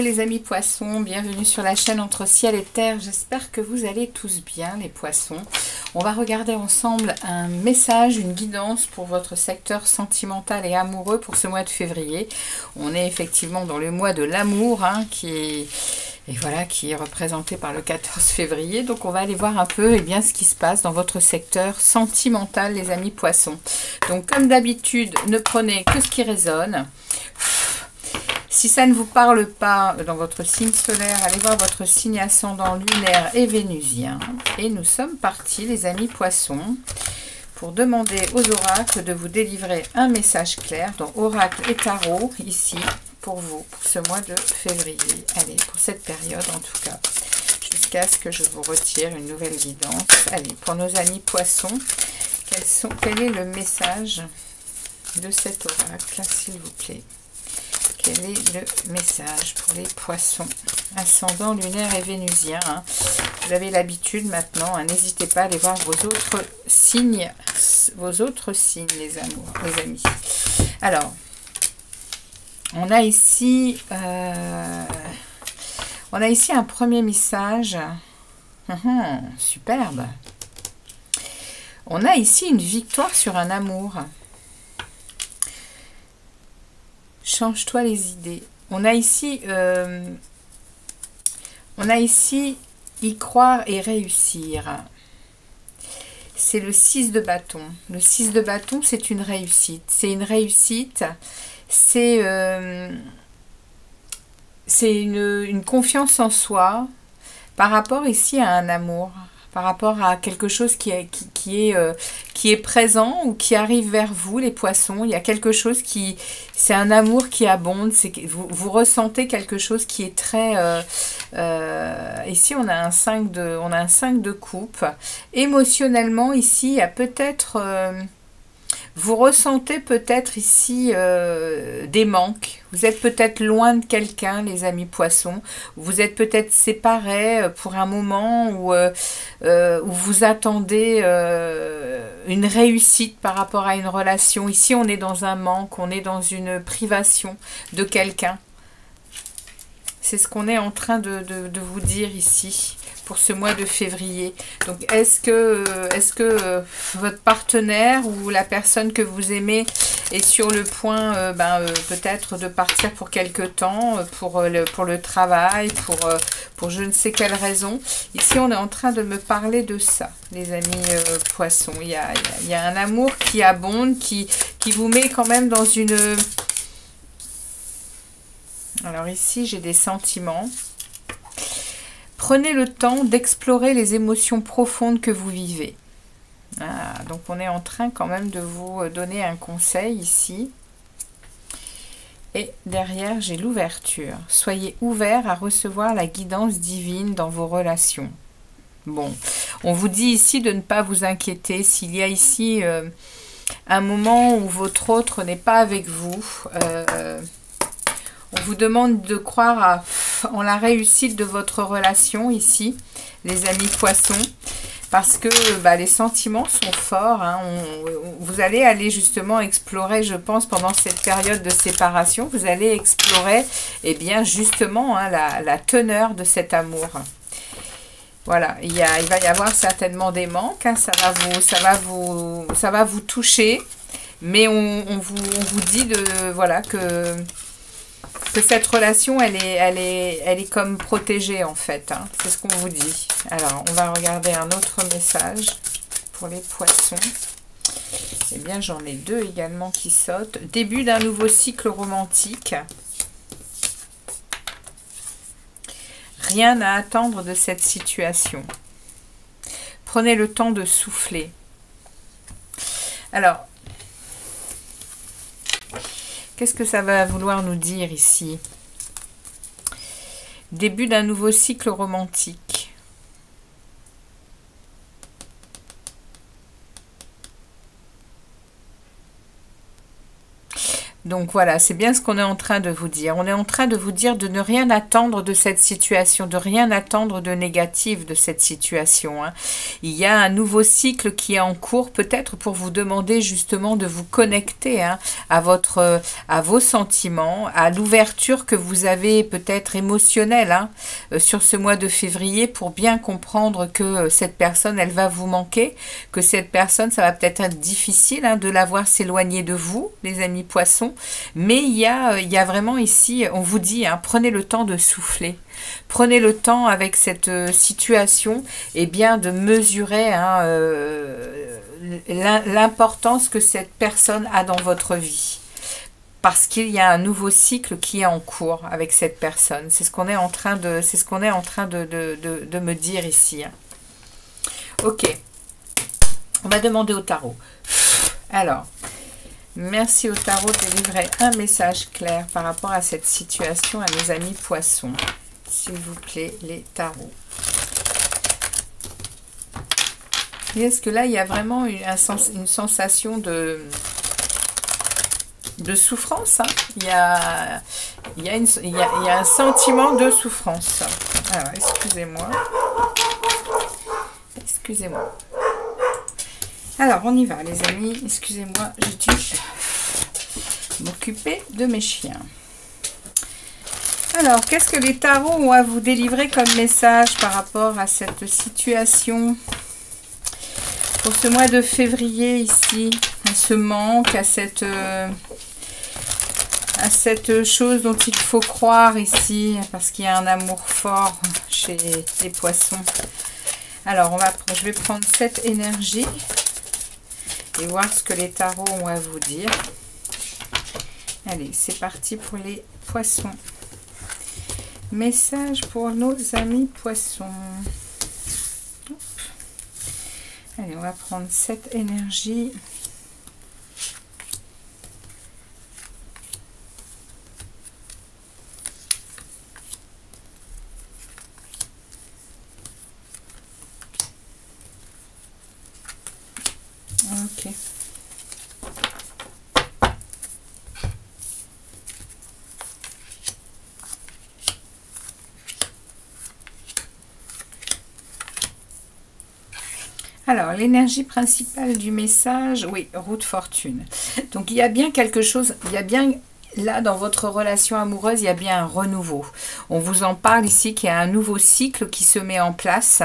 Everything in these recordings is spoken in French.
les amis poissons, bienvenue sur la chaîne Entre Ciel et Terre. J'espère que vous allez tous bien les poissons. On va regarder ensemble un message, une guidance pour votre secteur sentimental et amoureux pour ce mois de février. On est effectivement dans le mois de l'amour qui est représenté par le 14 février. Donc on va aller voir un peu ce qui se passe dans votre secteur sentimental les amis poissons. Donc comme d'habitude, ne prenez que ce qui résonne. Si ça ne vous parle pas dans votre signe solaire, allez voir votre signe ascendant lunaire et vénusien. Et nous sommes partis, les amis poissons, pour demander aux oracles de vous délivrer un message clair, donc oracle et tarot, ici, pour vous, pour ce mois de février. Allez, pour cette période en tout cas, jusqu'à ce que je vous retire une nouvelle guidance. Allez, pour nos amis poissons, quel est le message de cet oracle, s'il vous plaît? Quel est le message pour les poissons ascendant lunaire et vénusien? Vous avez l'habitude maintenant, n'hésitez pas à aller voir vos autres signes, les amis. Alors, on a ici un premier message. Superbe. On a ici une victoire sur un amour. Change-toi les idées. On a ici y croire et réussir. C'est le 6 de bâton. Le 6 de bâton, c'est une réussite. C'est une réussite. C'est une confiance en soi par rapport ici à un amour, par rapport à quelque chose qui est présent ou qui arrive vers vous, les poissons. Il y a quelque chose c'est un amour qui abonde, vous ressentez quelque chose qui est très... ici, on a un 5 de coupe. Émotionnellement, ici, il y a peut-être... vous ressentez peut-être ici des manques. Vous êtes peut-être loin de quelqu'un, les amis poissons. Vous êtes peut-être séparés pour un moment où vous attendez une réussite par rapport à une relation. Ici, on est dans un manque, on est dans une privation de quelqu'un. C'est ce qu'on est en train de vous dire ici pour ce mois de février. Donc, est-ce que votre partenaire ou la personne que vous aimez est sur le point peut-être de partir pour quelque temps, pour le travail, pour je ne sais quelle raison. Ici, on est en train de me parler de ça, les amis poissons. Il y a un amour qui abonde, qui vous met quand même dans une... Alors ici, j'ai des sentiments. Prenez le temps d'explorer les émotions profondes que vous vivez. Donc on est en train quand même de vous donner un conseil ici. Et derrière, j'ai l'ouverture. Soyez ouverts à recevoir la guidance divine dans vos relations. Bon, on vous dit ici de ne pas vous inquiéter. S'il y a ici un moment où votre autre n'est pas avec vous... on vous demande de croire en la réussite de votre relation ici, les amis poissons, parce que les sentiments sont forts. Vous allez aller justement explorer, je pense, pendant cette période de séparation, vous allez explorer justement la teneur de cet amour. Voilà, il va y avoir certainement des manques, ça va vous toucher, mais on vous dit que cette relation, elle est comme protégée en fait. C'est ce qu'on vous dit. Alors, on va regarder un autre message pour les poissons. J'en ai deux également qui sautent. Début d'un nouveau cycle romantique. Rien à attendre de cette situation. Prenez le temps de souffler. Alors, qu'est-ce que ça va vouloir nous dire ici? Début d'un nouveau cycle romantique. Donc voilà, c'est bien ce qu'on est en train de vous dire. On est en train de vous dire de ne rien attendre de cette situation, de rien attendre de négatif de cette situation, hein. Il y a un nouveau cycle qui est en cours, peut-être pour vous demander justement de vous connecter, hein, à vos sentiments, à l'ouverture que vous avez peut-être émotionnelle, hein, sur ce mois de février, pour bien comprendre que cette personne, elle va vous manquer, que cette personne, ça va peut-être être difficile, hein, de la voir s'éloigner de vous, les amis poissons. Mais il y a vraiment ici, on vous dit, hein, prenez le temps de souffler. Prenez le temps avec cette situation, et bien de mesurer, hein, l'importance que cette personne a dans votre vie. Parce qu'il y a un nouveau cycle qui est en cours avec cette personne. C'est ce qu'on est en train de, de me dire ici, hein. Ok. On va demander au tarot. Alors, merci au tarot de délivrer un message clair par rapport à cette situation à nos amis poissons. S'il vous plaît, les tarots. Et est-ce que là, il y a vraiment une sensation de souffrance, hein? Il y a un sentiment de souffrance. Alors, excusez-moi. Excusez-moi. Alors, on y va, les amis. Excusez-moi, j'ai dû m'occuper de mes chiens. Alors, qu'est-ce que les tarots ont à vous délivrer comme message par rapport à cette situation pour ce mois de février ici, à ce manque, à cette chose dont il faut croire ici, parce qu'il y a un amour fort chez les poissons. Alors, je vais prendre cette énergie et voir ce que les tarots ont à vous dire. Allez, c'est parti pour les poissons. Message pour nos amis poissons. Hop. Allez, on va prendre cette énergie. Ok. Alors, l'énergie principale du message, oui, roue de fortune. Donc, il y a bien quelque chose, il y a bien, là, dans votre relation amoureuse, il y a bien un renouveau. On vous en parle ici qu'il y a un nouveau cycle qui se met en place.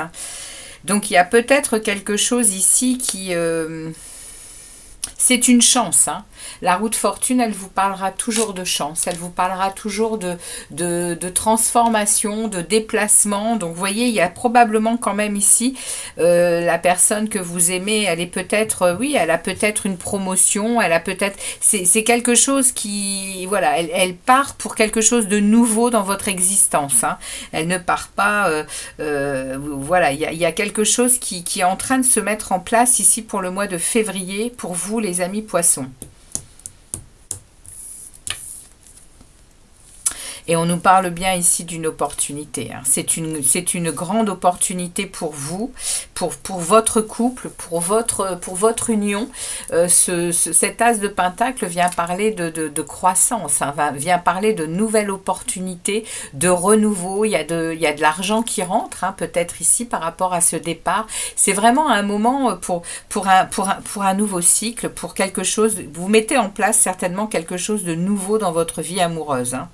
Donc, il y a peut-être quelque chose ici qui... c'est une chance, hein. La roue de fortune, elle vous parlera toujours de chance. Elle vous parlera toujours de transformation, de déplacement. Donc, vous voyez, il y a probablement quand même ici, la personne que vous aimez, elle est peut-être, oui, elle a peut-être une promotion. Elle a peut-être... C'est quelque chose qui... Voilà, elle part pour quelque chose de nouveau dans votre existence, hein. Elle ne part pas... voilà, il y a quelque chose qui est en train de se mettre en place ici pour le mois de février, pour vous, les amis poissons. Et on nous parle bien ici d'une opportunité, hein. C'est une grande opportunité pour vous, pour votre couple, pour votre union. Cet as de pentacle vient parler de croissance, hein, vient parler de nouvelles opportunités, de renouveau. Il y a de l'argent qui rentre, hein, peut-être ici par rapport à ce départ. C'est vraiment un moment pour un nouveau cycle, pour quelque chose. Vous mettez en place certainement quelque chose de nouveau dans votre vie amoureuse, hein.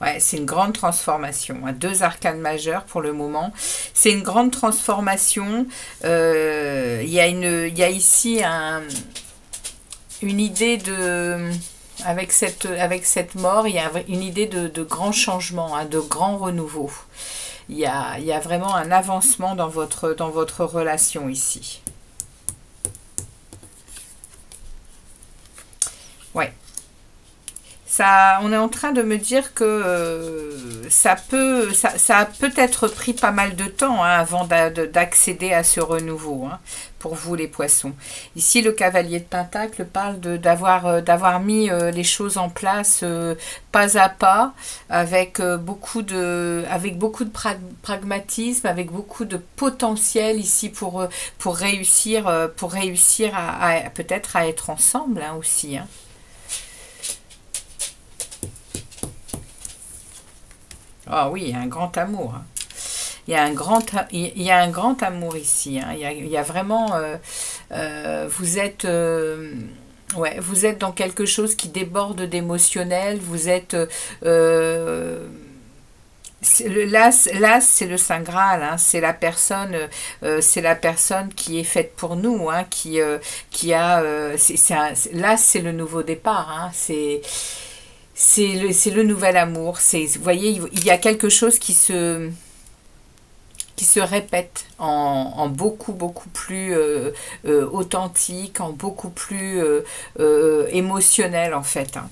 Ouais, c'est une grande transformation, hein. 2 arcanes majeures pour le moment. C'est une grande transformation. Il y a ici une idée de... Avec cette mort, il y a une idée de grand changement, hein, de grand renouveau. Il y a vraiment un avancement dans votre relation ici. Ouais. ça, on est en train de me dire que ça a peut-être pris pas mal de temps hein, avant d'accéder à ce renouveau hein, pour vous les poissons. Ici le cavalier de Pentacle parle d'avoir mis les choses en place pas à pas, avec beaucoup de pragmatisme, avec beaucoup de potentiel ici pour réussir à peut-être à être ensemble hein, aussi. Hein. Ah oui, il y a un grand amour. Hein. Il y a un grand amour ici. Hein. Il y a vraiment... vous êtes... ouais, vous êtes dans quelque chose qui déborde d'émotionnel. Vous êtes... L'as, c'est le Saint Graal, hein, c'est la personne qui est faite pour nous, hein, qui a... l'as, c'est le nouveau départ, hein, c'est le nouvel amour. Vous voyez, il y a quelque chose qui se répète en beaucoup plus authentique, en beaucoup plus émotionnel en fait. Hein.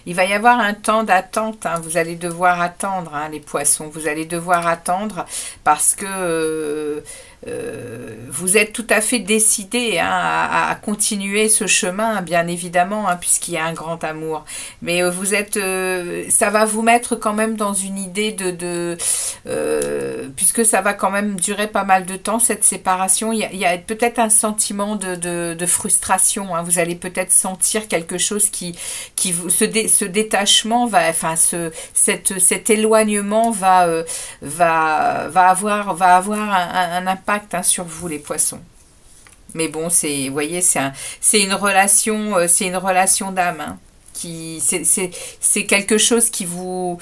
Il va y avoir un temps d'attente, hein. Vous allez devoir attendre, hein, les poissons. Vous allez devoir attendre parce que vous êtes tout à fait décidé hein, à continuer ce chemin, bien évidemment, hein, puisqu'il y a un grand amour. Mais vous êtes, ça va vous mettre quand même dans une idée puisque ça va quand même durer pas mal de temps, cette séparation, il y a peut-être un sentiment de frustration. Hein. Vous allez peut-être sentir quelque chose ce détachement va, enfin, cet éloignement va avoir un impact hein, sur vous les poissons. Mais bon, vous voyez, c'est une relation d'âme. Hein, c'est quelque chose qui vous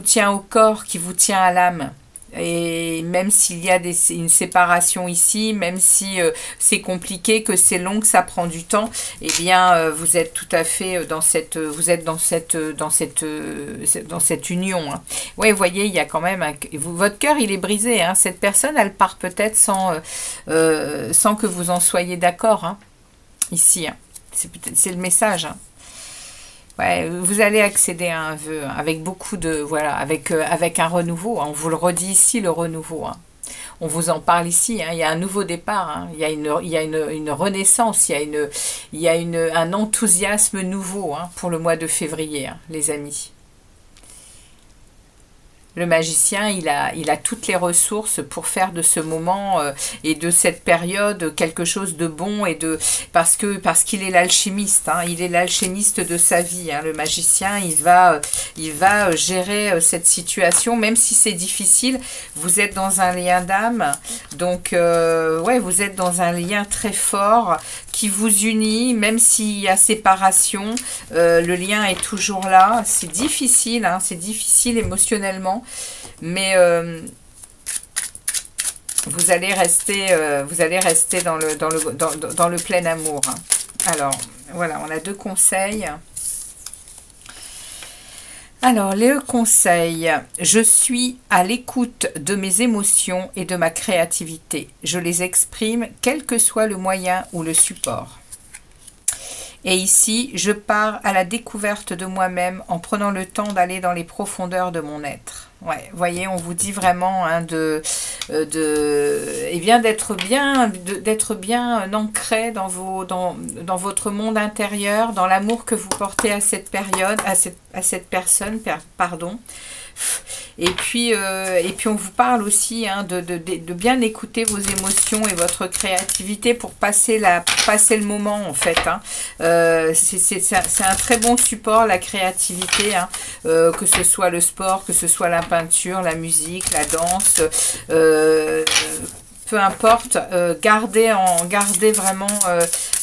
tient au corps, qui vous tient à l'âme. Et même s'il y a une séparation ici, même si c'est compliqué, que c'est long, que ça prend du temps, eh bien vous êtes tout à fait dans cette union. Hein. Ouais, vous voyez, il y a quand même votre cœur, il est brisé. Hein. Cette personne, elle part peut-être sans que vous en soyez d'accord. Hein. Ici, hein. C'est le message. Hein. Ouais, vous allez accéder à un vœu avec beaucoup de... Voilà, avec un renouveau. Hein, on vous le redit ici, le renouveau. Hein. On vous en parle ici. Hein, il y a un nouveau départ. Hein, il y a une renaissance. Il y a un enthousiasme nouveau hein, pour le mois de février, hein, les amis. Le magicien, il a toutes les ressources pour faire de ce moment et de cette période quelque chose de bon parce qu'il est l'alchimiste. Hein, il est l'alchimiste de sa vie. Hein, le magicien, il va gérer cette situation, même si c'est difficile. Vous êtes dans un lien d'âme, donc ouais, vous êtes dans un lien très fort qui vous unit, même s'il y a séparation, le lien est toujours là. C'est difficile, hein, c'est difficile émotionnellement. Mais vous allez rester dans le plein amour. Hein. Alors, voilà, on a 2 conseils. Alors, les conseils. Je suis à l'écoute de mes émotions et de ma créativité. Je les exprime, quel que soit le moyen ou le support. Et ici, je pars à la découverte de moi-même en prenant le temps d'aller dans les profondeurs de mon être. Ouais, voyez, on vous dit vraiment hein, d'être bien ancré dans votre monde intérieur, dans l'amour que vous portez à cette période, à cette personne, pardon. Et puis on vous parle aussi hein, de bien écouter vos émotions et votre créativité pour passer le moment en fait. Hein. C'est un très bon support la créativité, hein, que ce soit le sport, que ce soit la peinture, la musique, la danse. Peu importe, gardez vraiment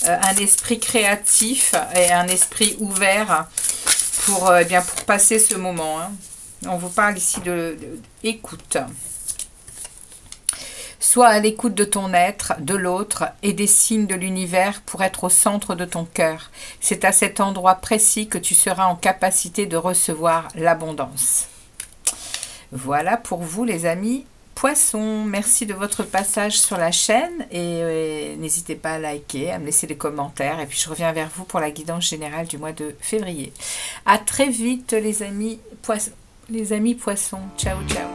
un esprit créatif et un esprit ouvert pour passer ce moment. Hein. On vous parle ici d'écoute. Sois à l'écoute de ton être, de l'autre et des signes de l'univers pour être au centre de ton cœur. C'est à cet endroit précis que tu seras en capacité de recevoir l'abondance. Voilà pour vous les amis. Poissons, merci de votre passage sur la chaîne et n'hésitez pas à liker, à me laisser des commentaires et puis je reviens vers vous pour la guidance générale du mois de février. À très vite les amis poissons. Ciao, ciao.